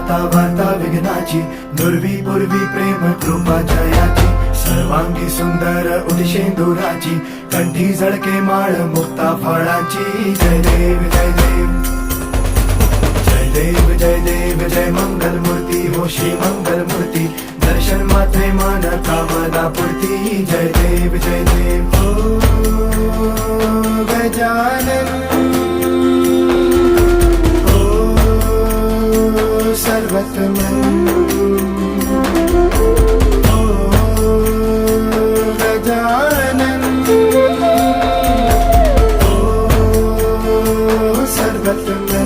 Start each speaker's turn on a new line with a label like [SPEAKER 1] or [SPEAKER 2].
[SPEAKER 1] कथा वार्ता विघ्नाची, नुरवी पूर्वी प्रेम कृपा जयाची, सर्वांगी सुंदर उदिशेंदुराची, कंठी झळके माळ मुक्ता फळाची. जय देव जय देव जय देव जय देव जय मंगल मूर्ती हो श्री मंगल मूर्ती, दर्शन मात्रे मन कामना पूर्ती. जय देव हो गजानन हो सर्वतमन हो गजानन हो सर्वतमन.